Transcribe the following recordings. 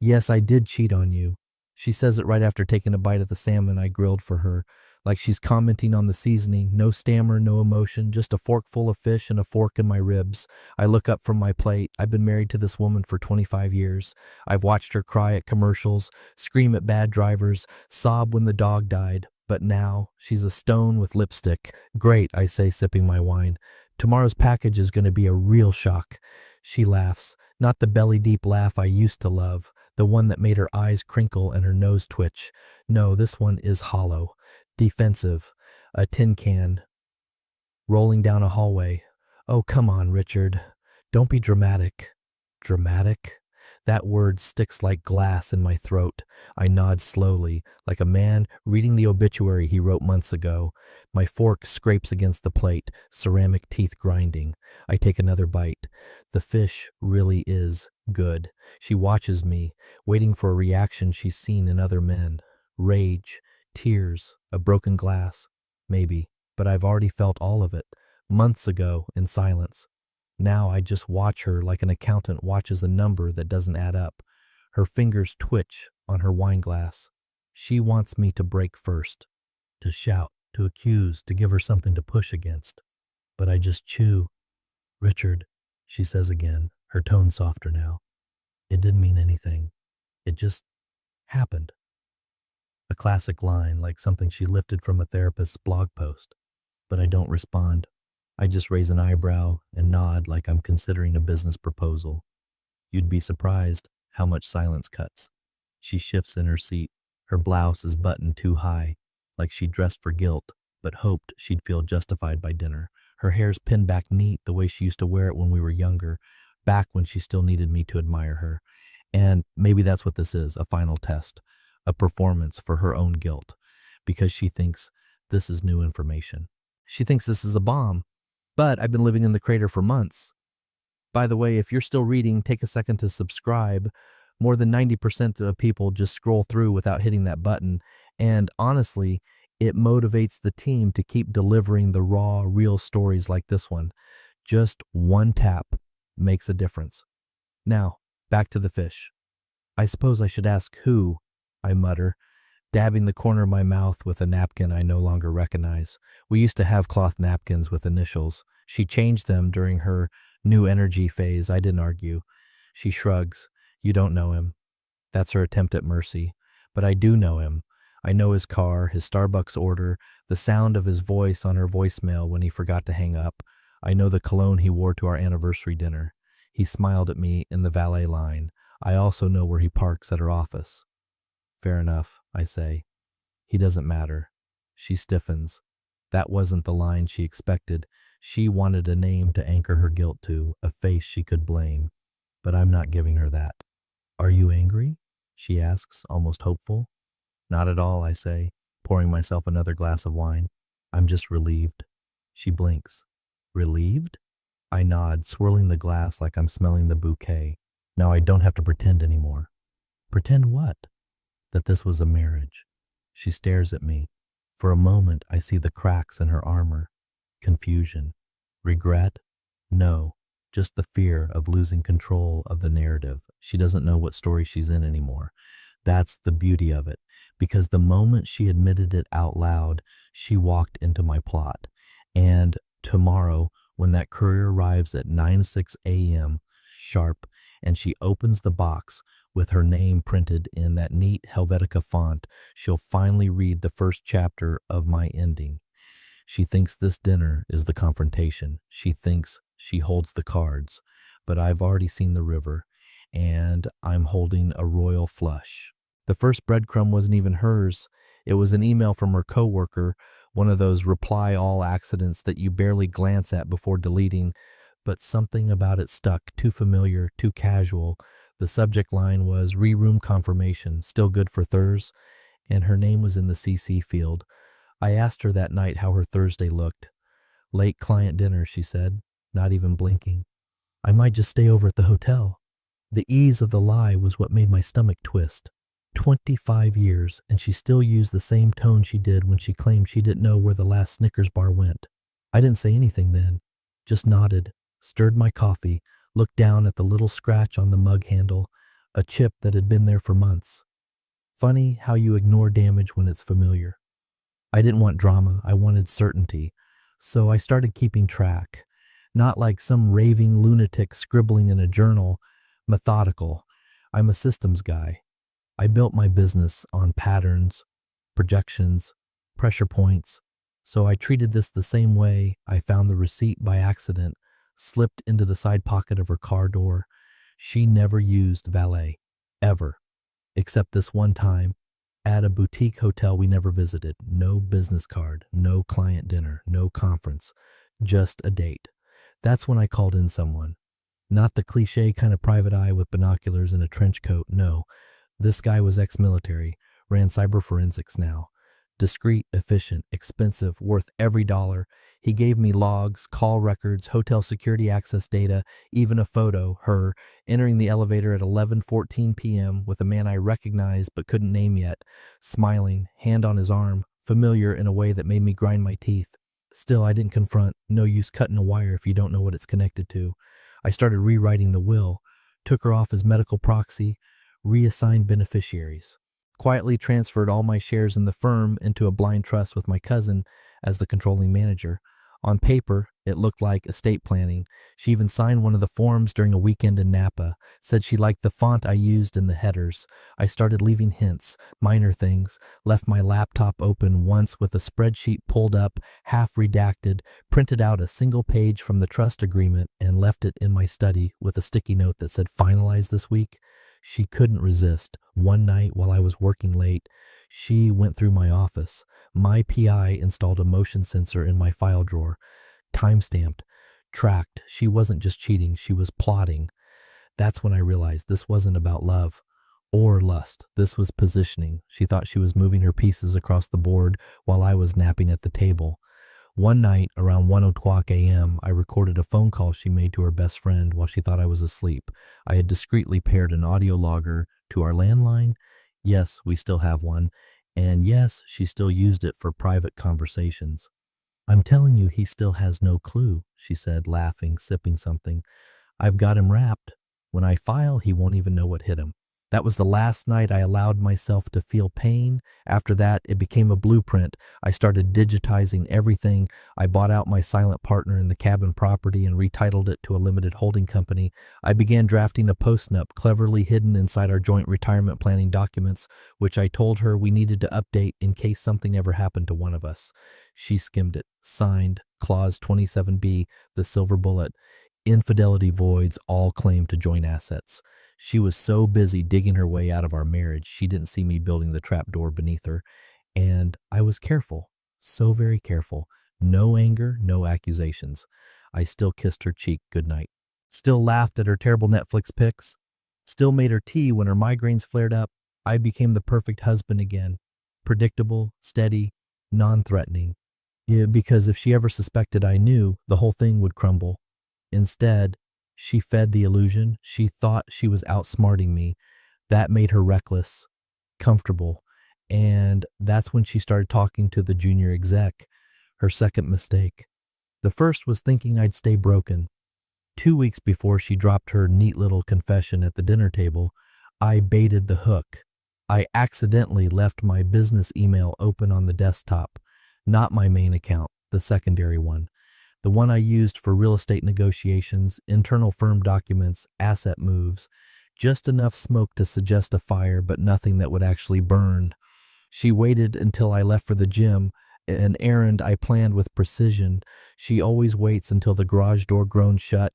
Yes, I did cheat on you. She says it right after taking a bite of the salmon I grilled for her, like she's commenting on the seasoning. No stammer, no emotion, just a fork full of fish and a fork in my ribs. I look up from my plate. I've been married to this woman for 25 years. I've watched her cry at commercials, scream at bad drivers, sob when the dog died. But now she's a stone with lipstick. Great, I say, sipping my wine. Tomorrow's package is going to be a real shock. She laughs, not the belly-deep laugh I used to love, the one that made her eyes crinkle and her nose twitch. No, this one is hollow, defensive, a tin can, rolling down a hallway. Oh, come on, Richard. Don't be dramatic. Dramatic? That word sticks like glass in my throat. I nod slowly, like a man reading the obituary he wrote months ago. My fork scrapes against the plate, ceramic teeth grinding. I take another bite. The fish really is good. She watches me, waiting for a reaction she's seen in other men. Rage, tears, a broken glass. Maybe, but I've already felt all of it, months ago, in silence. Now I just watch her like an accountant watches a number that doesn't add up. Her fingers twitch on her wine glass. She wants me to break first, to shout, to accuse, to give her something to push against. But I just chew. Richard, she says again, her tone softer now. It didn't mean anything. It just happened. A classic line, like something she lifted from a therapist's blog post. But I don't respond. I just raise an eyebrow and nod like I'm considering a business proposal. You'd be surprised how much silence cuts. She shifts in her seat. Her blouse is buttoned too high, like she dressed for guilt, but hoped she'd feel justified by dinner. Her hair's pinned back neat the way she used to wear it when we were younger, back when she still needed me to admire her. And maybe that's what this is, a final test, a performance for her own guilt, because she thinks this is new information. She thinks this is a bomb. But I've been living in the crater for months. By the way, if you're still reading, take a second to subscribe. More than 90% of people just scroll through without hitting that button. And honestly, it motivates the team to keep delivering the raw, real stories like this one. Just one tap makes a difference. Now, back to the fish. I suppose I should ask who, I mutter, dabbing the corner of my mouth with a napkin I no longer recognize. We used to have cloth napkins with initials. She changed them during her new energy phase. I didn't argue. She shrugs. You don't know him. That's her attempt at mercy. But I do know him. I know his car, his Starbucks order, the sound of his voice on her voicemail when he forgot to hang up. I know the cologne he wore to our anniversary dinner. He smiled at me in the valet line. I also know where he parks at her office. Fair enough, I say. He doesn't matter. She stiffens. That wasn't the line she expected. She wanted a name to anchor her guilt to, a face she could blame. But I'm not giving her that. Are you angry? She asks, almost hopeful. Not at all, I say, pouring myself another glass of wine. I'm just relieved. She blinks. Relieved? I nod, swirling the glass like I'm smelling the bouquet. Now I don't have to pretend anymore. Pretend what? That this was a marriage. She stares at me. For a moment, I see the cracks in her armor. Confusion. Regret? No, just the fear of losing control of the narrative. She doesn't know what story she's in anymore. That's the beauty of it, because the moment she admitted it out loud, she walked into my plot. And tomorrow, when that courier arrives at 9:06 a.m. sharp, and she opens the box with her name printed in that neat Helvetica font, she'll finally read the first chapter of my ending. She thinks this dinner is the confrontation. She thinks she holds the cards, but I've already seen the river, and I'm holding a royal flush. The first breadcrumb wasn't even hers. It was an email from her coworker, one of those reply all accidents that you barely glance at before deleting, but something about it stuck, too familiar, too casual. The subject line was re-room confirmation, still good for Thurs, and her name was in the CC field. I asked her that night how her Thursday looked. Late client dinner, she said, not even blinking. I might just stay over at the hotel. The ease of the lie was what made my stomach twist. 25 years, and she still used the same tone she did when she claimed she didn't know where the last Snickers bar went. I didn't say anything then, just nodded, stirred my coffee, looked down at the little scratch on the mug handle. a chip that had been there for months. Funny how you ignore damage when it's familiar. I didn't want drama, I wanted certainty. So I started keeping track. Not like some raving lunatic scribbling in a journal, methodical. I'm a systems guy. I built my business on patterns, projections, pressure points. So I treated this the same way I found the receipt by accident, slipped into the side pocket of her car door. She never used valet, ever, except this one time at a boutique hotel we never visited. No business card, no client dinner, no conference, just a date. That's when I called in someone. Not the cliche kind of private eye with binoculars and a trench coat, no. This guy was ex-military, ran cyber forensics now. Discreet, efficient, expensive, worth every dollar. He gave me logs, call records, hotel security access data, even a photo, her, entering the elevator at 11:14 p.m. with a man I recognized but couldn't name yet, smiling, hand on his arm, familiar in a way that made me grind my teeth. Still, I didn't confront. No use cutting a wire if you don't know what it's connected to. I started rewriting the will, took her off as medical proxy, reassigned beneficiaries. Quietly transferred all my shares in the firm into a blind trust with my cousin as the controlling manager. On paper, it looked like estate planning. She even signed one of the forms during a weekend in Napa, said she liked the font I used in the headers. I started leaving hints, minor things, left my laptop open once with a spreadsheet pulled up, half redacted, printed out a single page from the trust agreement, and left it in my study with a sticky note that said finalize this week. She couldn't resist. One night while I was working late, she went through my office. My PI installed a motion sensor in my file drawer. Time-stamped, tracked. She wasn't just cheating, she was plotting. That's when I realized this wasn't about love or lust. This was positioning. She thought she was moving her pieces across the board while I was napping at the table. One night, around 1:00 a.m., I recorded a phone call she made to her best friend while she thought I was asleep. I had discreetly paired an audio logger to our landline. Yes, we still have one. And yes, she still used it for private conversations. "I'm telling you, he still has no clue," she said, laughing, sipping something. "I've got him wrapped. When I file, he won't even know what hit him." That was the last night I allowed myself to feel pain. After that, it became a blueprint. I started digitizing everything. I bought out my silent partner in the cabin property and retitled it to a limited holding company. I began drafting a postnup cleverly hidden inside our joint retirement planning documents, which I told her we needed to update in case something ever happened to one of us. She skimmed it, signed, Clause 27B, the silver bullet. Infidelity voids all claim to joint assets. She was so busy digging her way out of our marriage, she didn't see me building the trapdoor beneath her. And I was careful, so very careful. No anger, no accusations. I still kissed her cheek goodnight. Still laughed at her terrible Netflix pics. Still made her tea when her migraines flared up. I became the perfect husband again. Predictable, steady, non-threatening. Yeah, because if she ever suspected I knew, the whole thing would crumble. Instead, she fed the illusion. She thought she was outsmarting me. That made her reckless, comfortable, and that's when she started talking to the junior exec, her second mistake. The first was thinking I'd stay broken. 2 weeks before she dropped her neat little confession at the dinner table, I baited the hook. I accidentally left my business email open on the desktop, not my main account, the secondary one. The one I used for real estate negotiations, internal firm documents, asset moves. Just enough smoke to suggest a fire, but nothing that would actually burn. She waited until I left for the gym, an errand I planned with precision. She always waits until the garage door groans shut,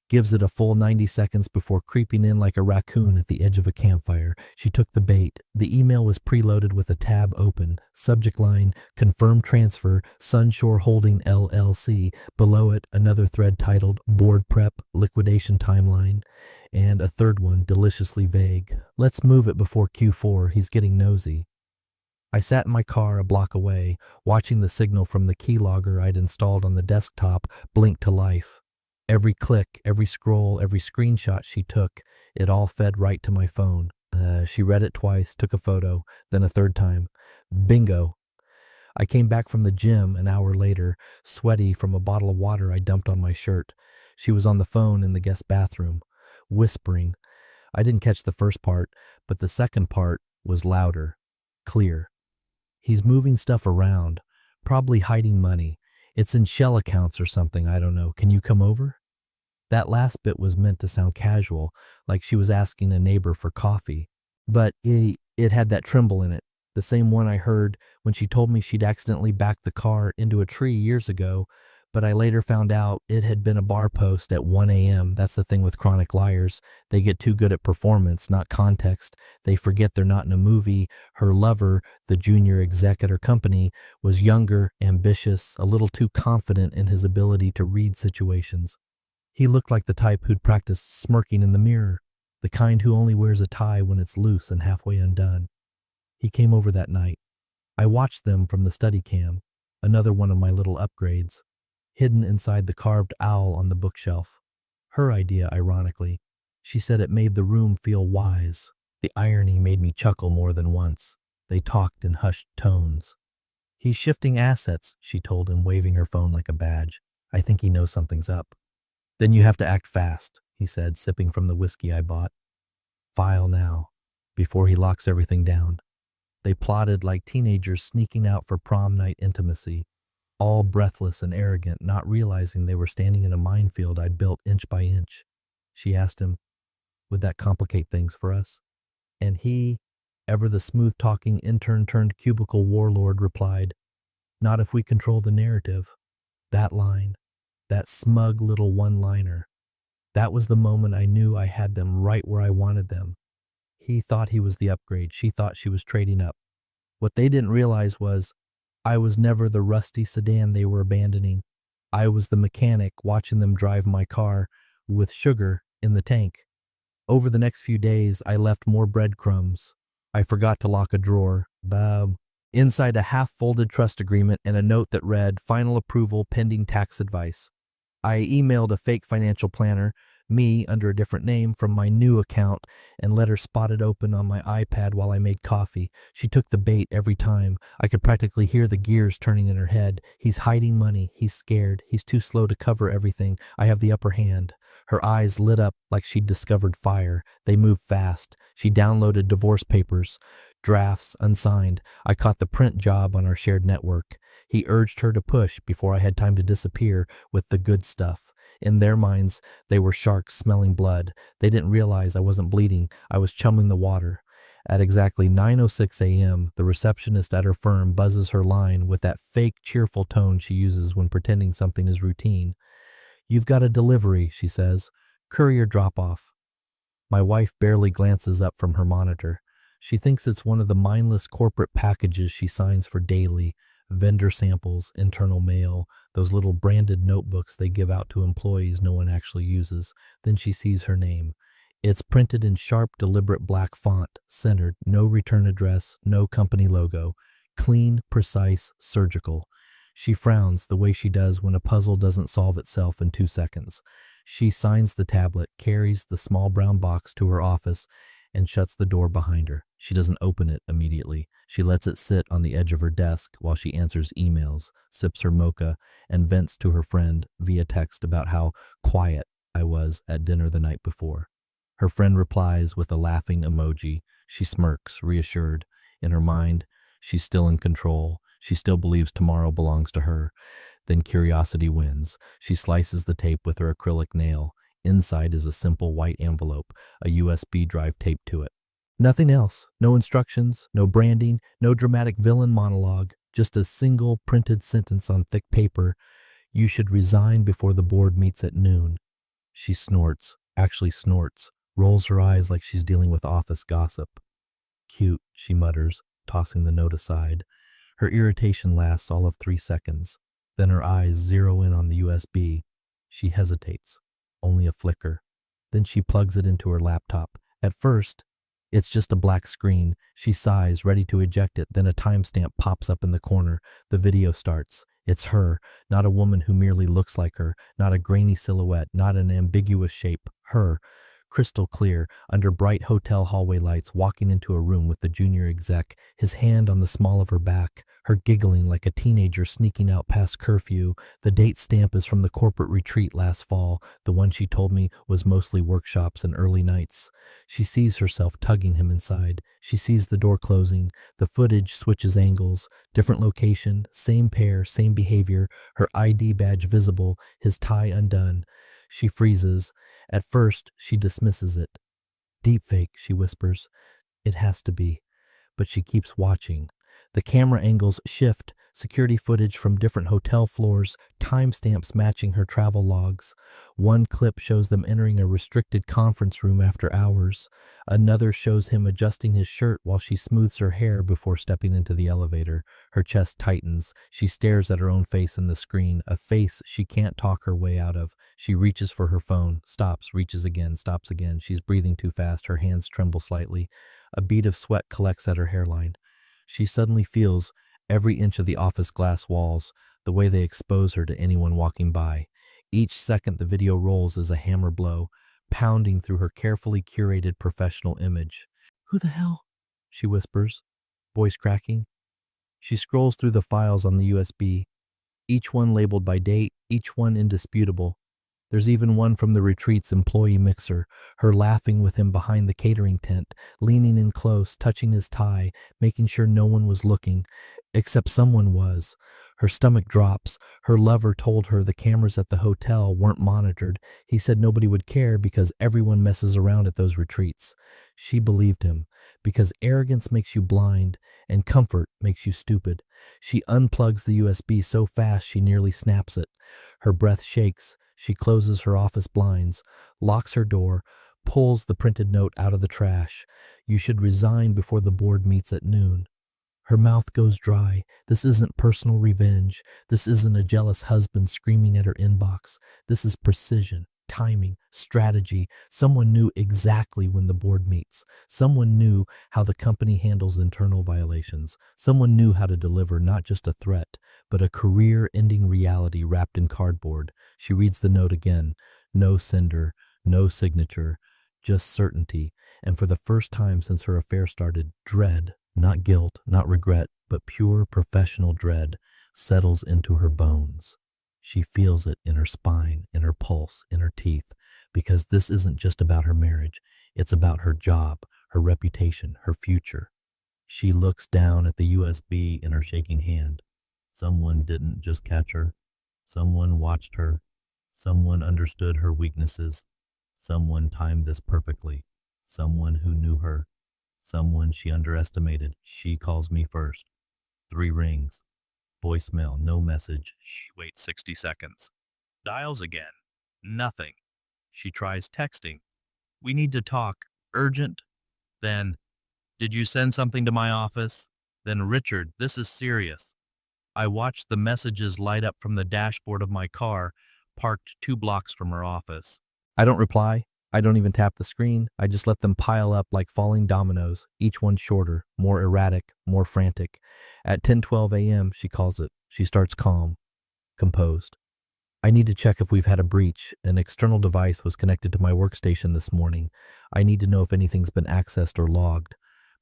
gives it a full 90 seconds before creeping in like a raccoon at the edge of a campfire. She took the bait. The email was preloaded with a tab open. Subject line, confirm transfer, Sunshore Holding LLC. Below it, another thread titled Board Prep, Liquidation Timeline. And a third one, deliciously vague. Let's move it before Q4, he's getting nosy. I sat in my car a block away, watching the signal from the keylogger I'd installed on the desktop blink to life. Every click, every scroll, every screenshot she took, it all fed right to my phone. She read it twice, took a photo, then a third time. Bingo! I came back from the gym an hour later, sweaty from a bottle of water I dumped on my shirt. She was on the phone in the guest bathroom, whispering. I didn't catch the first part, but the second part was louder, clear. He's moving stuff around, probably hiding money. It's in shell accounts or something, I don't know. Can you come over? That last bit was meant to sound casual, like she was asking a neighbor for coffee. But it had that tremble in it, the same one I heard when she told me she'd accidentally backed the car into a tree years ago, but I later found out it had been a bar post at 1 a.m. That's the thing with chronic liars. They get too good at performance, not context. They forget they're not in a movie. Her lover, the junior exec at her company, was younger, ambitious, a little too confident in his ability to read situations. He looked like the type who'd practice smirking in the mirror, the kind who only wears a tie when it's loose and halfway undone. He came over that night. I watched them from the study cam, another one of my little upgrades, hidden inside the carved owl on the bookshelf. Her idea, ironically. She said it made the room feel wise. The irony made me chuckle more than once. They talked in hushed tones. He's shifting assets, she told him, waving her phone like a badge. I think he knows something's up. Then you have to act fast, he said, sipping from the whiskey I bought. File now, before he locks everything down. They plotted like teenagers sneaking out for prom night intimacy, all breathless and arrogant, not realizing they were standing in a minefield I'd built inch by inch. She asked him, would that complicate things for us? And he, ever the smooth-talking intern-turned-cubicle warlord, replied, not if we control the narrative. That line, that smug little one-liner. That was the moment I knew I had them right where I wanted them. He thought he was the upgrade. She thought she was trading up. What they didn't realize was I was never the rusty sedan they were abandoning. I was the mechanic watching them drive my car with sugar in the tank. Over the next few days, I left more breadcrumbs. I forgot to lock a drawer. Inside a half-folded trust agreement and a note that read, final approval pending tax advice. I emailed a fake financial planner, me under a different name, from my new account and let her spot it open on my iPad while I made coffee. She took the bait every time. I could practically hear the gears turning in her head. He's hiding money. He's scared. He's too slow to cover everything. I have the upper hand. Her eyes lit up like she'd discovered fire. They moved fast. She downloaded divorce papers, drafts unsigned. I caught the print job on our shared network. He urged her to push before I had time to disappear with the good stuff. In their minds, they were sharks smelling blood. They didn't realize I wasn't bleeding. I was chumming the water. At exactly 9:06 a.m., the receptionist at her firm buzzes her line with that fake cheerful tone she uses when pretending something is routine. You've got a delivery, she says. Courier drop-off. My wife barely glances up from her monitor. She thinks it's one of the mindless corporate packages she signs for daily, vendor samples, internal mail, those little branded notebooks they give out to employees no one actually uses. Then she sees her name. It's printed in sharp, deliberate black font, centered, no return address, no company logo. Clean, precise, surgical. She frowns the way she does when a puzzle doesn't solve itself in 2 seconds. She signs the tablet, carries the small brown box to her office, and shuts the door behind her. She doesn't open it immediately. She lets it sit on the edge of her desk while she answers emails, sips her mocha, and vents to her friend via text about how quiet I was at dinner the night before. Her friend replies with a laughing emoji. She smirks, reassured. In her mind, she's still in control. She still believes tomorrow belongs to her. Then curiosity wins. She slices the tape with her acrylic nail. Inside is a simple white envelope, a USB drive taped to it. Nothing else. No instructions, no branding, no dramatic villain monologue. Just a single printed sentence on thick paper. You should resign before the board meets at noon. She snorts, actually snorts, rolls her eyes like she's dealing with office gossip. Cute, she mutters, tossing the note aside. Her irritation lasts all of 3 seconds. Then her eyes zero in on the USB. She hesitates. Only a flicker. Then she plugs it into her laptop. At first, it's just a black screen. She sighs, ready to eject it. Then a timestamp pops up in the corner. The video starts. It's her, not a woman who merely looks like her, not a grainy silhouette, not an ambiguous shape. Her, crystal clear, under bright hotel hallway lights, walking into a room with the junior exec, his hand on the small of her back, her giggling like a teenager sneaking out past curfew. The date stamp is from the corporate retreat last fall, the one she told me was mostly workshops and early nights. She sees herself tugging him inside. She sees the door closing. The footage switches angles, different location, same pair, same behavior, her ID badge visible, his tie undone. She freezes. At first, she dismisses it. Deepfake, she whispers. It has to be. But she keeps watching. The camera angles shift, security footage from different hotel floors, timestamps matching her travel logs. One clip shows them entering a restricted conference room after hours. Another shows him adjusting his shirt while she smooths her hair before stepping into the elevator. Her chest tightens. She stares at her own face in the screen, a face she can't talk her way out of. She reaches for her phone, stops, reaches again, stops again. She's breathing too fast. Her hands tremble slightly. A bead of sweat collects at her hairline. She suddenly feels every inch of the office glass walls, the way they expose her to anyone walking by. Each second the video rolls is a hammer blow, pounding through her carefully curated professional image. "Who the hell?" she whispers, voice cracking. She scrolls through the files on the USB, each one labeled by date, each one indisputable. There's even one from the retreat's employee mixer, her laughing with him behind the catering tent, leaning in close, touching his tie, making sure no one was looking, except someone was. Her stomach drops. Her lover told her the cameras at the hotel weren't monitored. He said nobody would care because everyone messes around at those retreats. She believed him, because arrogance makes you blind and comfort makes you stupid. She unplugs the USB so fast she nearly snaps it. Her breath shakes. She closes her office blinds, locks her door, pulls the printed note out of the trash. "You should resign before the board meets at noon." Her mouth goes dry. This isn't personal revenge. This isn't a jealous husband screaming at her inbox. This is precision, timing, strategy. Someone knew exactly when the board meets. Someone knew how the company handles internal violations. Someone knew how to deliver not just a threat, but a career-ending reality wrapped in cardboard. She reads the note again. No sender, no signature, just certainty. And for the first time since her affair started, dread, not guilt, not regret, but pure professional dread, settles into her bones. She feels it in her spine, in her pulse, in her teeth, because this isn't just about her marriage. It's about her job, her reputation, her future. She looks down at the USB in her shaking hand. Someone didn't just catch her. Someone watched her. Someone understood her weaknesses. Someone timed this perfectly. Someone who knew her. Someone she underestimated. She calls me first. 3 rings. Voicemail, no message. She waits 60 seconds. Dials again. Nothing. She tries texting. "We need to talk. Urgent." Then, "Did you send something to my office?" Then, "Richard, this is serious." I watch the messages light up from the dashboard of my car, parked 2 blocks from her office. I don't reply. I don't even tap the screen. I just let them pile up like falling dominoes, each one shorter, more erratic, more frantic. At 10:12 a.m., she calls it. She starts calm, composed. "I need to check if we've had a breach. An external device was connected to my workstation this morning. I need to know if anything's been accessed or logged."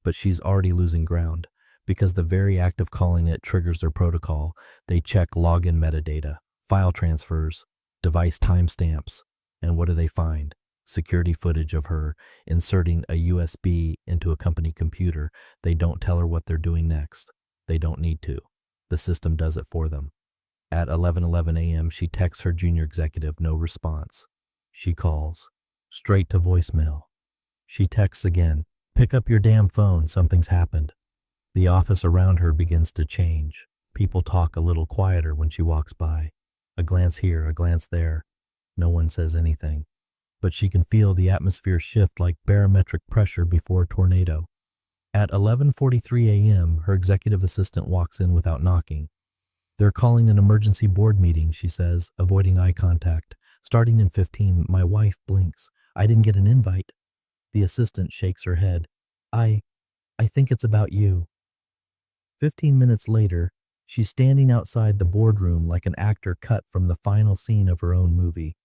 But she's already losing ground, because the very act of calling it triggers their protocol. They check login metadata, file transfers, device timestamps, and what do they find? Security footage of her inserting a USB into a company computer. They don't tell her what they're doing next. They don't need to. The system does it for them. At 11:11 a.m., she texts her junior executive, no response. She calls, straight to voicemail. She texts again, "Pick up your damn phone, something's happened." The office around her begins to change. People talk a little quieter when she walks by. A glance here, a glance there. No one says anything. But she can feel the atmosphere shift like barometric pressure before a tornado. At 11:43 a.m., her executive assistant walks in without knocking. "They're calling an emergency board meeting," she says, avoiding eye contact. "Starting in 15, my wife blinks. I didn't get an invite." The assistant shakes her head. I think it's about you." 15 minutes later, she's standing outside the boardroom like an actor cut from the final scene of her own movie.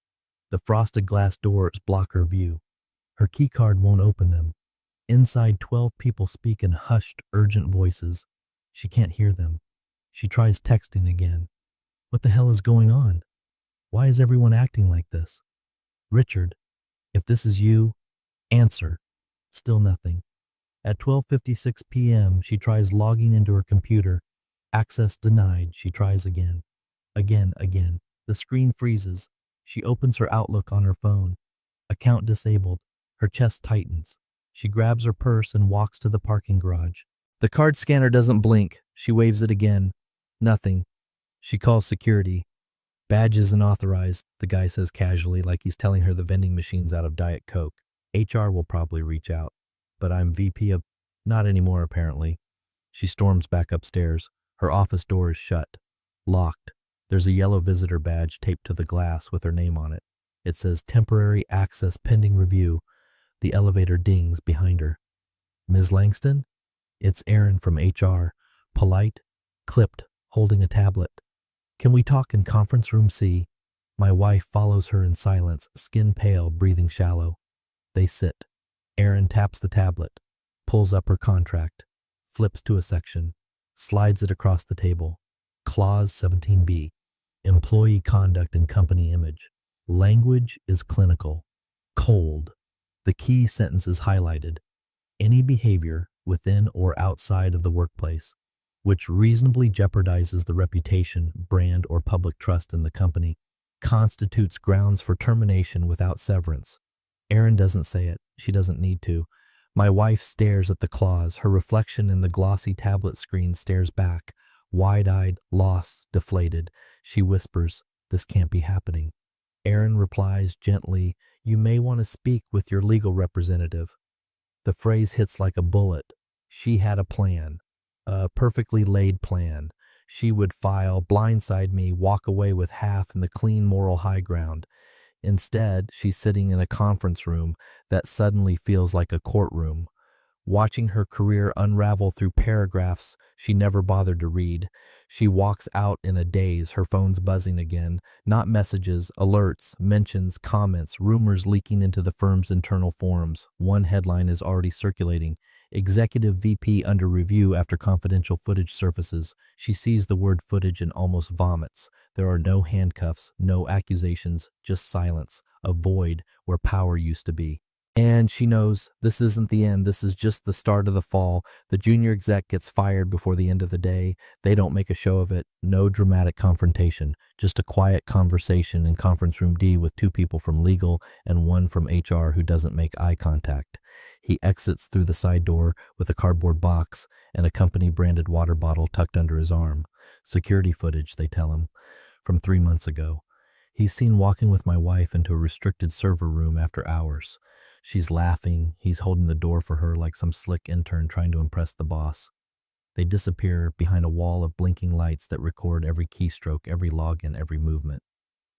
The frosted glass doors block her view. Her keycard won't open them. Inside, 12 people speak in hushed, urgent voices. She can't hear them. She tries texting again. What the hell is going on? Why is everyone acting like this? Richard, if this is you, answer. Still nothing. At 12:56 p.m., she tries logging into her computer. Access denied. She tries again. Again. The screen freezes. She opens her Outlook on her phone. Account disabled. Her chest tightens. She grabs her purse and walks to the parking garage. The card scanner doesn't blink. She waves it again. Nothing. She calls security. Badge isn't authorized, the guy says casually, like he's telling her the vending machine's out of Diet Coke. HR will probably reach out. But I'm VP of... Not anymore, apparently. She storms back upstairs. Her office door is shut. Locked. There's a yellow visitor badge taped to the glass with her name on it. It says temporary access pending review. The elevator dings behind her. Ms. Langston? It's Aaron from HR. Polite, clipped, holding a tablet. Can we talk in conference room C? My wife follows her in silence, skin pale, breathing shallow. They sit. Aaron taps the tablet, pulls up her contract, flips to a section, slides it across the table. Clause 17B. Employee conduct and company image. Language is clinical. Cold. The key sentence is highlighted. Any behavior within or outside of the workplace which reasonably jeopardizes the reputation, brand, or public trust in the company constitutes grounds for termination without severance. Erin doesn't say it. She doesn't need to. My wife stares at the clause. Her reflection in the glossy tablet screen stares back, wide-eyed, lost, deflated. She whispers, "This can't be happening." Erin replies gently, "You may want to speak with your legal representative." The phrase hits like a bullet. She had a plan. A perfectly laid plan. She would file, blindside me, walk away with half in the clean moral high ground. Instead, she's sitting in a conference room that suddenly feels like a courtroom, watching her career unravel through paragraphs she never bothered to read. She walks out in a daze, her phone's buzzing again. Not messages, alerts, mentions, comments, rumors leaking into the firm's internal forums. One headline is already circulating. Executive VP under review after confidential footage surfaces. She sees the word footage and almost vomits. There are no handcuffs, no accusations, just silence, a void where power used to be. And she knows this isn't the end. This is just the start of the fall. The junior exec gets fired before the end of the day. They don't make a show of it. No dramatic confrontation. Just a quiet conversation in conference room D with two people from legal and one from HR who doesn't make eye contact. He exits through the side door with a cardboard box and a company-branded water bottle tucked under his arm. Security footage, they tell him, from 3 months ago. He's seen walking with my wife into a restricted server room after hours. She's laughing. He's holding the door for her like some slick intern trying to impress the boss. They disappear behind a wall of blinking lights that record every keystroke, every login, every movement.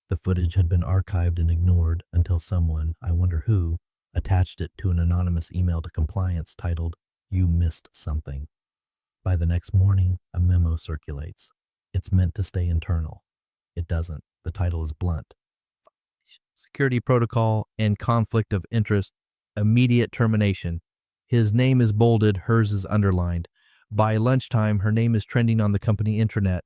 The footage had been archived and ignored until someone, I wonder who, attached it to an anonymous email to compliance titled, "You missed something." By the next morning, a memo circulates. It's meant to stay internal. It doesn't. The title is blunt. Security protocol and conflict of interest, immediate termination. His name is bolded, hers is underlined. By lunchtime, her name is trending on the company intranet.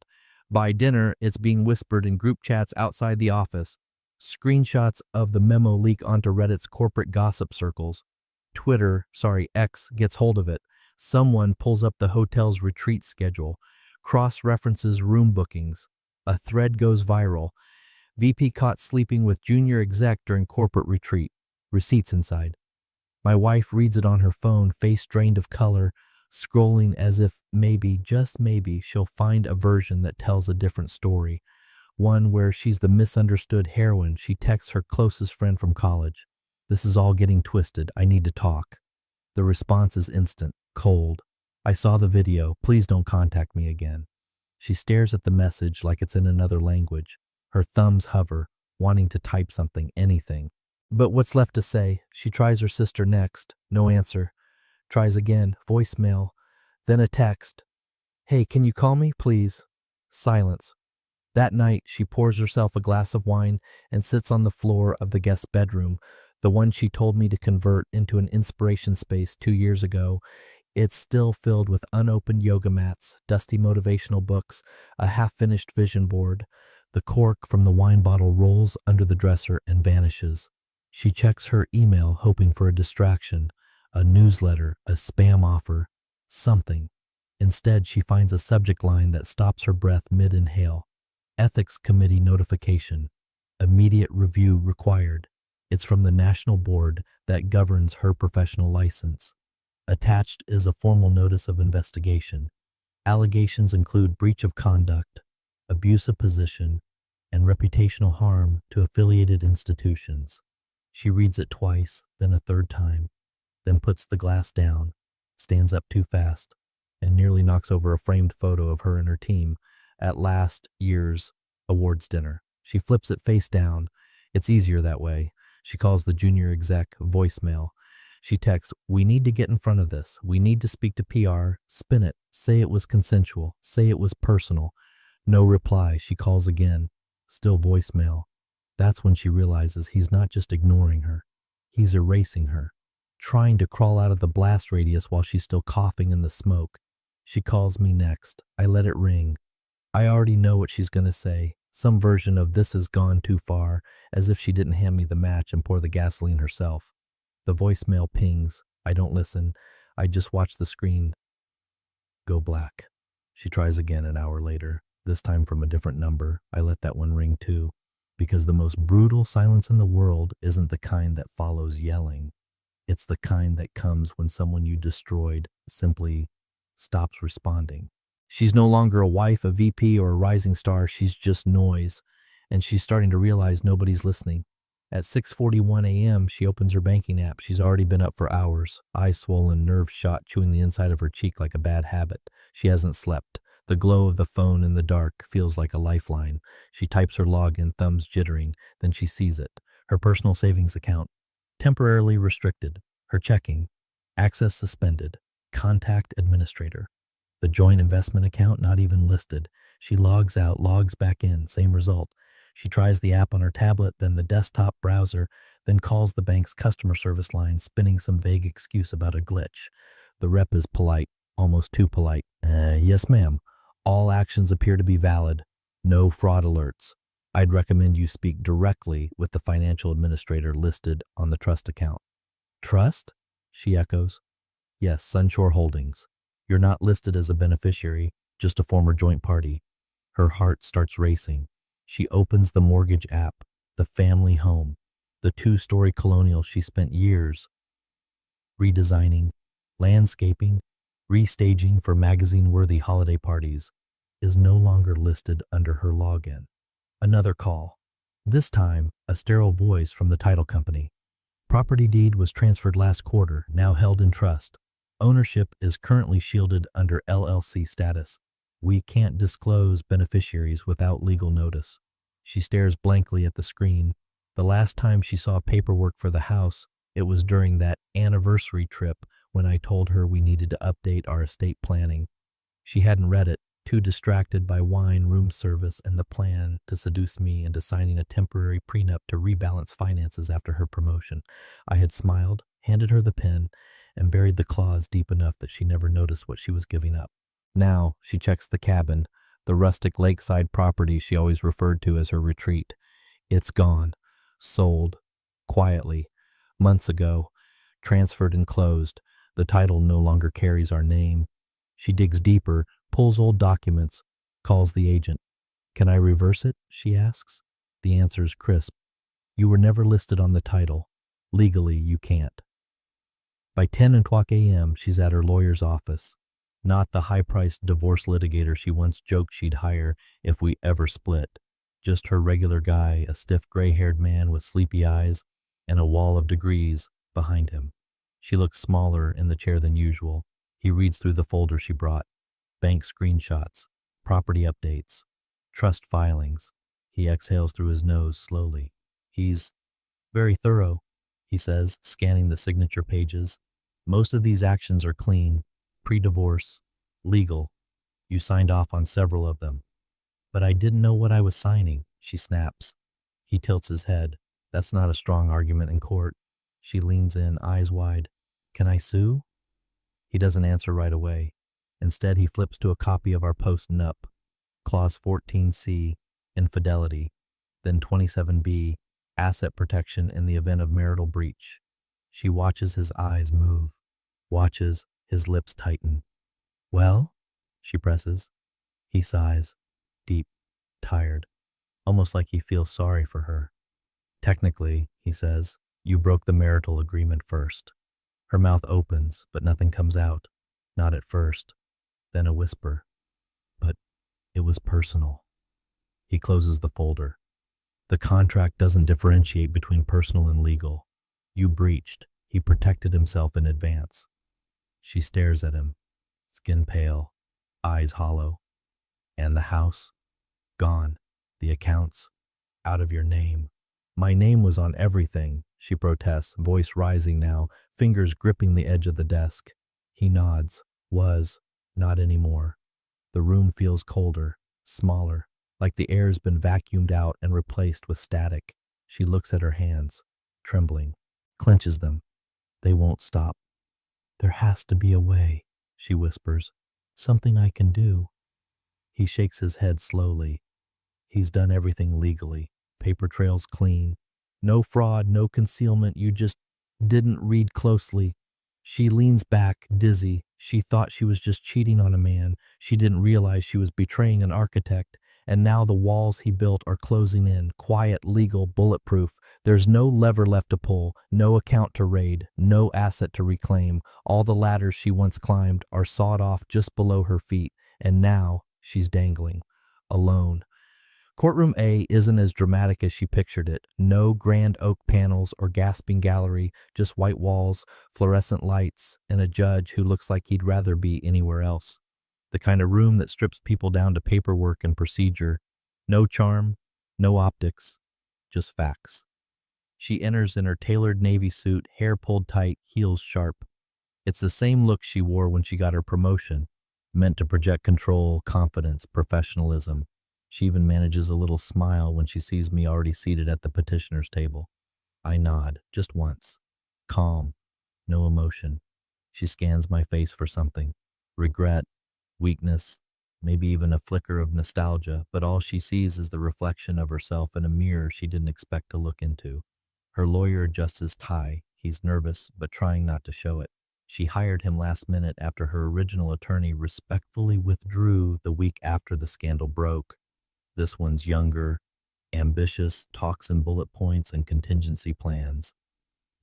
By dinner, it's being whispered in group chats outside the office. Screenshots of the memo leak onto Reddit's corporate gossip circles. X gets hold of it. Someone pulls up the hotel's retreat schedule, cross-references room bookings. A thread goes viral. VP caught sleeping with junior exec during corporate retreat. Receipts inside. My wife reads it on her phone, face drained of color, scrolling as if maybe, just maybe, she'll find a version that tells a different story. One where she's the misunderstood heroine. She texts her closest friend from college. "This is all getting twisted. I need to talk." The response is instant, cold. "I saw the video. Please don't contact me again." She stares at the message like it's in another language. Her thumbs hover, wanting to type something, anything. But what's left to say? She tries her sister next. No answer. Tries again. Voicemail. Then a text. "Hey, can you call me, please?" Silence. That night, she pours herself a glass of wine and sits on the floor of the guest bedroom. The one she told me to convert into an inspiration space 2 years ago. It's still filled with unopened yoga mats, dusty motivational books, a half-finished vision board. The cork from the wine bottle rolls under the dresser and vanishes. She checks her email hoping for a distraction, a newsletter, a spam offer, something. Instead, she finds a subject line that stops her breath mid-inhale. Ethics Committee notification. Immediate review required. It's from the national board that governs her professional license. Attached is a formal notice of investigation. Allegations include breach of conduct, abuse of position, and reputational harm to affiliated institutions. She reads it twice, then a third time, then puts the glass down, stands up too fast, and nearly knocks over a framed photo of her and her team at last year's awards dinner. She flips it face down. It's easier that way. She calls the junior exec voicemail. She texts, "We need to get in front of this. We need to speak to PR. Spin it. Say it was consensual. Say it was personal." No reply. She calls again. Still voicemail. That's when she realizes he's not just ignoring her. He's erasing her, trying to crawl out of the blast radius while she's still coughing in the smoke. She calls me next. I let it ring. I already know what she's going to say. Some version of "this has gone too far," as if she didn't hand me the match and pour the gasoline herself. The voicemail pings. I don't listen. I just watch the screen go black. She tries again an hour later, this time from a different number. I let that one ring too, because the most brutal silence in the world isn't the kind that follows yelling. It's the kind that comes when someone you destroyed simply stops responding. She's no longer a wife, a VP, or a rising star. She's just noise, and she's starting to realize nobody's listening. At 6:41 a.m., she opens her banking app. She's already been up for hours, eyes swollen, nerves shot, chewing the inside of her cheek like a bad habit. She hasn't slept. The glow of the phone in the dark feels like a lifeline. She types her login, thumbs jittering. Then she sees it. Her personal savings account, temporarily restricted. Her checking, access suspended. Contact administrator. The joint investment account not even listed. She logs out, logs back in, same result. She tries the app on her tablet, then the desktop browser, then calls the bank's customer service line, spinning some vague excuse about a glitch. The rep is polite, almost too polite. Yes, ma'am. All actions appear to be valid. No fraud alerts. I'd recommend you speak directly with the financial administrator listed on the trust account. Trust? She echoes. Yes, Sunshore Holdings. You're not listed as a beneficiary, just a former joint party. Her heart starts racing. She opens the mortgage app, the family home, the 2-story colonial she spent years redesigning, landscaping, restaging for magazine-worthy holiday parties, is no longer listed under her login. Another call. This time, a sterile voice from the title company. Property deed was transferred last quarter, now held in trust. Ownership is currently shielded under LLC status. We can't disclose beneficiaries without legal notice. She stares blankly at the screen. The last time she saw paperwork for the house, it was during that anniversary trip when I told her we needed to update our estate planning. She hadn't read it, too distracted by wine, room service, and the plan to seduce me into signing a temporary prenup to rebalance finances after her promotion. I had smiled, handed her the pen, and buried the clause deep enough that she never noticed what she was giving up. Now she checks the cabin, the rustic lakeside property she always referred to as her retreat. It's gone. Sold. Quietly. Months ago. Transferred and closed. The title no longer carries our name. She digs deeper, pulls old documents, calls the agent. Can I reverse it? She asks. The answer is crisp. You were never listed on the title. Legally, you can't. By 10:00 a.m., she's at her lawyer's office. Not the high-priced divorce litigator she once joked she'd hire if we ever split. Just her regular guy, a stiff gray-haired man with sleepy eyes and a wall of degrees behind him. She looks smaller in the chair than usual. He reads through the folder she brought. Bank screenshots, property updates, trust filings. He exhales through his nose slowly. He's very thorough, he says, scanning the signature pages. Most of these actions are clean, pre-divorce, legal. You signed off on several of them. But I didn't know what I was signing, she snaps. He tilts his head. That's not a strong argument in court. She leans in, eyes wide. Can I sue? He doesn't answer right away. Instead, he flips to a copy of our post-nup, Clause 14C, infidelity, then 27B, asset protection in the event of marital breach. She watches his eyes move, watches his lips tighten. Well? She presses. He sighs, deep, tired, almost like he feels sorry for her. Technically, he says, you broke the marital agreement first. Her mouth opens, but nothing comes out. Not at first. Then a whisper. But it was personal. He closes the folder. The contract doesn't differentiate between personal and legal. You breached. He protected himself in advance. She stares at him, skin pale, eyes hollow. And the house? Gone. The accounts? Out of your name. My name was on everything, she protests, voice rising now, fingers gripping the edge of the desk. He nods. Was. Not anymore. The room feels colder, smaller, like the air's been vacuumed out and replaced with static. She looks at her hands, trembling, clenches them. They won't stop. There has to be a way, she whispers. Something I can do. He shakes his head slowly. He's done everything legally. Paper trail's clean. No fraud, no concealment. You just didn't read closely. She leans back, dizzy. She thought she was just cheating on a man. She didn't realize she was betraying an architect. And now the walls he built are closing in, quiet, legal, bulletproof. There's no lever left to pull, no account to raid, no asset to reclaim. All the ladders she once climbed are sawed off just below her feet. And now she's dangling, alone. Courtroom A isn't as dramatic as she pictured it. No grand oak panels or gasping gallery, just white walls, fluorescent lights, and a judge who looks like he'd rather be anywhere else. The kind of room that strips people down to paperwork and procedure. No charm, no optics, just facts. She enters in her tailored navy suit, hair pulled tight, heels sharp. It's the same look she wore when she got her promotion, meant to project control, confidence, professionalism. She even manages a little smile when she sees me already seated at the petitioner's table. I nod, just once. Calm, no emotion. She scans my face for something. Regret, weakness, maybe even a flicker of nostalgia, but all she sees is the reflection of herself in a mirror she didn't expect to look into. Her lawyer adjusts his tie. He's nervous, but trying not to show it. She hired him last minute after her original attorney respectfully withdrew the week after the scandal broke. This one's younger, ambitious, talks in bullet points and contingency plans.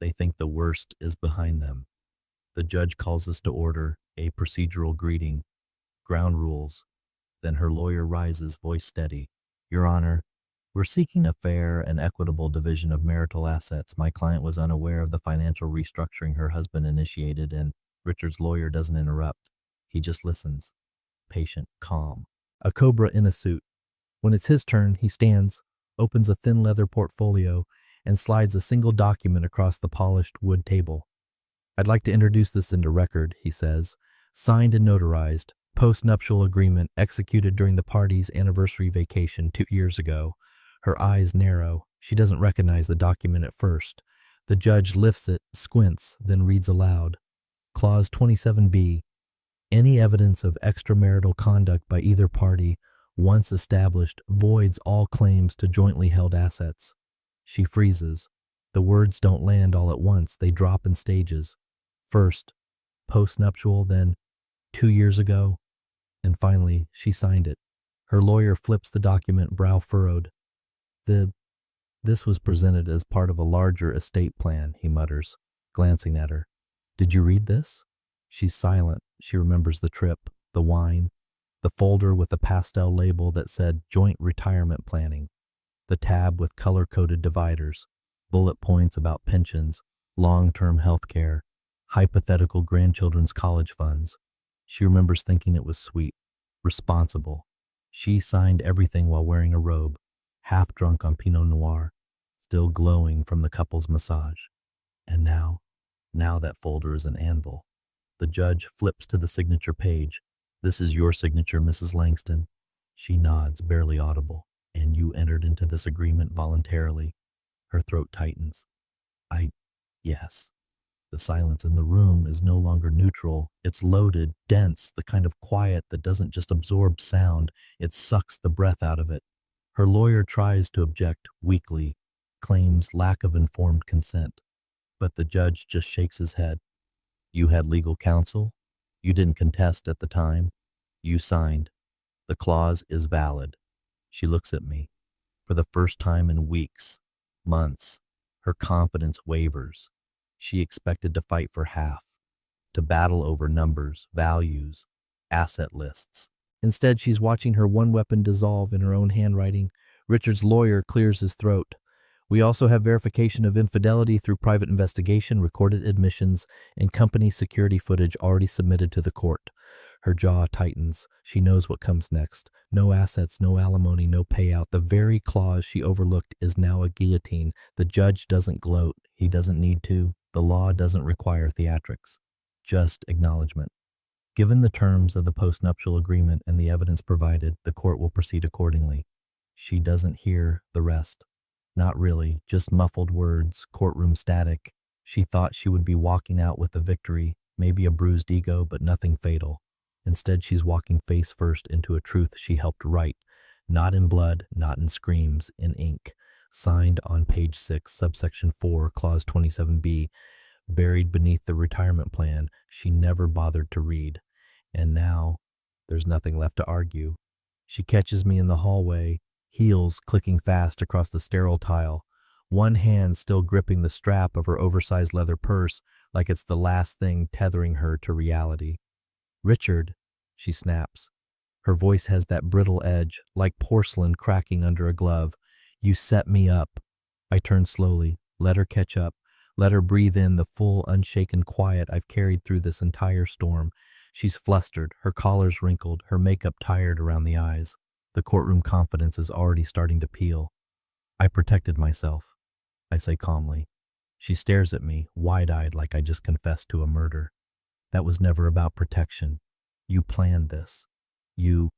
They think the worst is behind them. The judge calls us to order, a procedural greeting, ground rules. Then her lawyer rises, voice steady. Your Honor, we're seeking a fair and equitable division of marital assets. My client was unaware of the financial restructuring her husband initiated, and Richard's lawyer doesn't interrupt. He just listens, patient, calm. A cobra in a suit. When it's his turn, he stands, opens a thin leather portfolio, and slides a single document across the polished wood table. I'd like to introduce this into record, he says. Signed and notarized, post-nuptial agreement executed during the party's anniversary vacation 2 years ago. Her eyes narrow. She doesn't recognize the document at first. The judge lifts it, squints, then reads aloud. Clause 27B. Any evidence of extramarital conduct by either party once established, voids all claims to jointly held assets. She freezes. The words don't land all at once, they drop in stages. First, post-nuptial, then 2 years ago, and finally, she signed it. Her lawyer flips the document, brow furrowed. This was presented as part of a larger estate plan, he mutters, glancing at her. Did you read this? She's silent. She remembers the trip, the wine, the folder with a pastel label that said Joint Retirement Planning, the tab with color-coded dividers, bullet points about pensions, long-term health care, hypothetical grandchildren's college funds. She remembers thinking it was sweet, responsible. She signed everything while wearing a robe, half drunk on Pinot Noir, still glowing from the couple's massage. And now that folder is an anvil. The judge flips to the signature page. This is your signature, Mrs. Langston. She nods, barely audible. And you entered into this agreement voluntarily. Her throat tightens. Yes. The silence in the room is no longer neutral. It's loaded, dense, the kind of quiet that doesn't just absorb sound, it sucks the breath out of it. Her lawyer tries to object weakly, claims lack of informed consent, but the judge just shakes his head. You had legal counsel? You didn't contest at the time? You signed. The clause is valid. She looks at me. For the first time in weeks, months, her confidence wavers. She expected to fight for half, to battle over numbers, values, asset lists. Instead, she's watching her one weapon dissolve in her own handwriting. Richard's lawyer clears his throat. We also have verification of infidelity through private investigation, recorded admissions, and company security footage already submitted to the court. Her jaw tightens. She knows what comes next. No assets, no alimony, no payout. The very clause she overlooked is now a guillotine. The judge doesn't gloat. He doesn't need to. The law doesn't require theatrics. Just acknowledgement. Given the terms of the postnuptial agreement and the evidence provided, the court will proceed accordingly. She doesn't hear the rest. Not really, just muffled words, courtroom static. She thought she would be walking out with a victory, maybe a bruised ego, but nothing fatal. Instead, she's walking face first into a truth she helped write, not in blood, not in screams, in ink. Signed on page 6, subsection 4, clause 27b, buried beneath the retirement plan she never bothered to read. And now, there's nothing left to argue. She catches me in the hallway, heels clicking fast across the sterile tile, one hand still gripping the strap of her oversized leather purse like it's the last thing tethering her to reality. "Richard," she snaps. Her voice has that brittle edge, like porcelain cracking under a glove. "You set me up." I turn slowly, let her catch up, let her breathe in the full, unshaken quiet I've carried through this entire storm. She's flustered, her collar's wrinkled, her makeup tired around the eyes. The courtroom confidence is already starting to peel. "I protected myself," I say calmly. She stares at me, wide-eyed like I just confessed to a murder. "That was never about protection. You planned this. You..."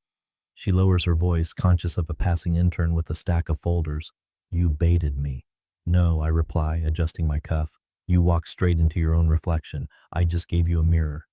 She lowers her voice, conscious of a passing intern with a stack of folders. "You baited me." "No," I reply, adjusting my cuff. "You walked straight into your own reflection. I just gave you a mirror."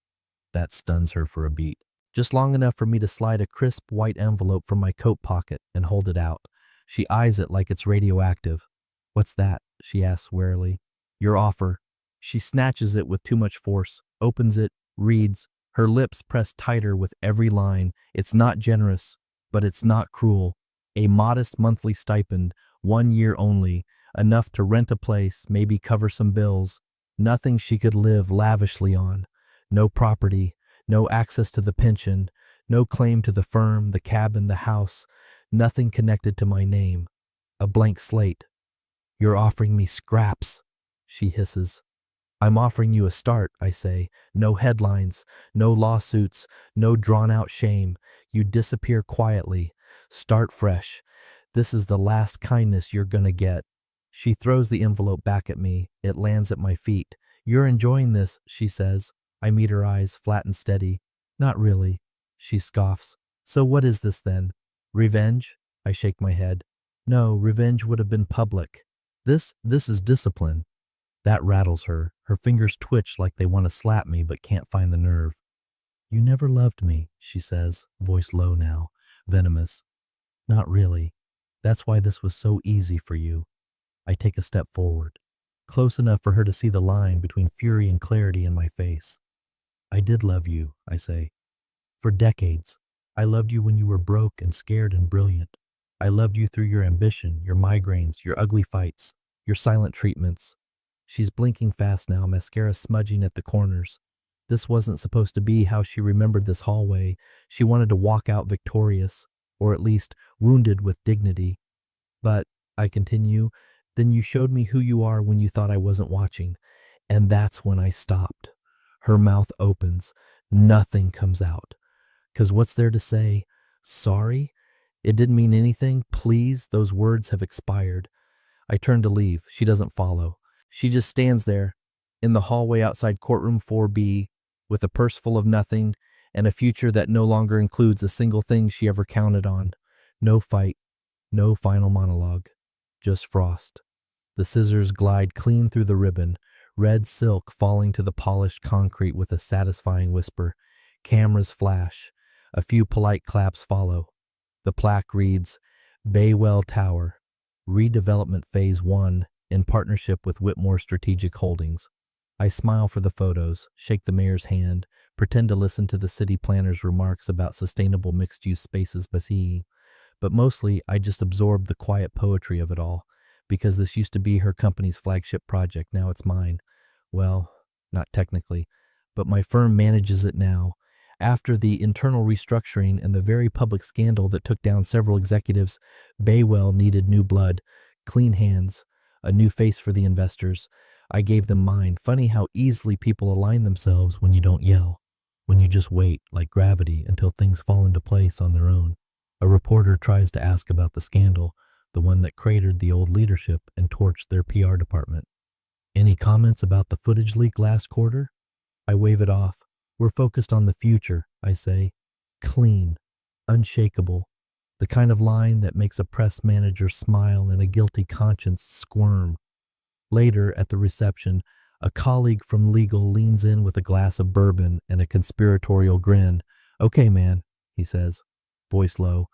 That stuns her for a beat. Just long enough for me to slide a crisp white envelope from my coat pocket and hold it out. She eyes it like it's radioactive. "What's that?" she asks warily. "Your offer." She snatches it with too much force, opens it, reads, her lips pressed tighter with every line. It's not generous, but it's not cruel. A modest monthly stipend, 1 year only, enough to rent a place, maybe cover some bills. Nothing she could live lavishly on. No property, no access to the pension, no claim to the firm, the cabin, the house, nothing connected to my name. A blank slate. "You're offering me scraps," she hisses. "I'm offering you a start," I say. "No headlines, no lawsuits, no drawn-out shame. You disappear quietly. Start fresh. This is the last kindness you're gonna get." She throws the envelope back at me. It lands at my feet. "You're enjoying this," she says. I meet her eyes, flat and steady. "Not really," she scoffs. "So what is this then? Revenge?" I shake my head. "No, revenge would have been public. This is discipline." That rattles her. Her fingers twitch like they want to slap me but can't find the nerve. "You never loved me," she says, voice low now, venomous. "Not really. That's why this was so easy for you." I take a step forward, close enough for her to see the line between fury and clarity in my face. "I did love you," I say. "For decades. I loved you when you were broke and scared and brilliant. I loved you through your ambition, your migraines, your ugly fights, your silent treatments." She's blinking fast now, mascara smudging at the corners. This wasn't supposed to be how she remembered this hallway. She wanted to walk out victorious, or at least wounded with dignity. "But," I continue, "then you showed me who you are when you thought I wasn't watching." And that's when I stopped. Her mouth opens. Nothing comes out. 'Cause what's there to say? Sorry? It didn't mean anything? Please? Those words have expired. I turn to leave. She doesn't follow. She just stands there, in the hallway outside courtroom 4B, with a purse full of nothing, and a future that no longer includes a single thing she ever counted on. No fight. No final monologue. Just frost. The scissors glide clean through the ribbon. red silk falling to the polished concrete with a satisfying whisper. Cameras flash. A few polite claps follow. The plaque reads, Baywell Tower, Redevelopment Phase 1, in partnership with Whitmore Strategic Holdings. I smile for the photos, shake the mayor's hand, pretend to listen to the city planner's remarks about sustainable mixed-use spaces but mostly I just absorb the quiet poetry of it all, because this used to be her company's flagship project, now it's mine. Well, not technically, but my firm manages it now. After the internal restructuring and the very public scandal that took down several executives, Baywell needed new blood, clean hands, a new face for the investors. I gave them mine. Funny how easily people align themselves when you don't yell, when you just wait, like gravity, until things fall into place on their own. A reporter tries to ask about the scandal, the one that cratered the old leadership and torched their PR department. Any comments about the footage leak last quarter? I wave it off. We're focused on the future, I say. Clean, unshakable, the kind of line that makes a press manager smile and a guilty conscience squirm. Later, at the reception, a colleague from legal leans in with a glass of bourbon and a conspiratorial grin. Okay, man, he says, voice low,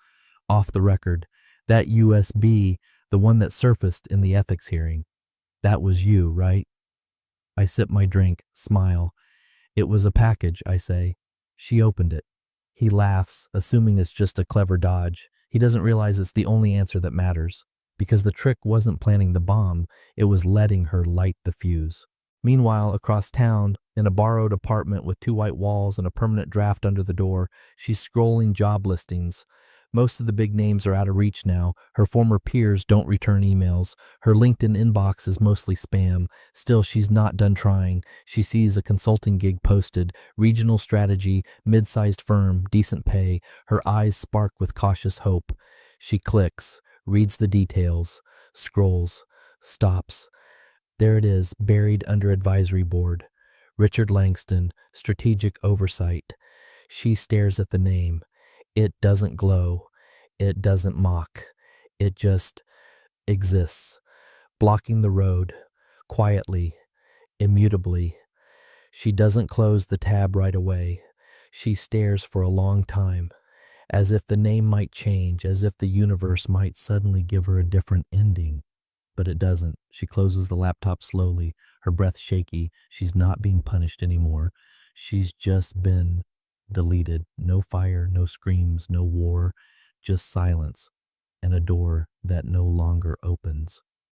off the record. That USB, the one that surfaced in the ethics hearing. That was you, right? I sip my drink, smile. It was a package, I say. She opened it. He laughs, assuming it's just a clever dodge. He doesn't realize it's the only answer that matters, because the trick wasn't planting the bomb, it was letting her light the fuse. Meanwhile, across town, in a borrowed apartment with 2 white walls and a permanent draft under the door, she's scrolling job listings. Most of the big names are out of reach now. Her former peers don't return emails. Her LinkedIn inbox is mostly spam. Still, she's not done trying. She sees a consulting gig posted, regional strategy, mid-sized firm, decent pay. Her eyes spark with cautious hope. She clicks, reads the details, scrolls, stops. There it is, buried under advisory board. Richard Langston, strategic oversight. She stares at the name. It doesn't glow. It doesn't mock. It just exists, blocking the road, quietly, immutably. She doesn't close the tab right away. She stares for a long time, as if the name might change, as if the universe might suddenly give her a different ending. But it doesn't. She closes the laptop slowly, her breath shaky. She's not being punished anymore. She's just been deleted. No fire, no screams, no war, just silence, and a door that no longer opens.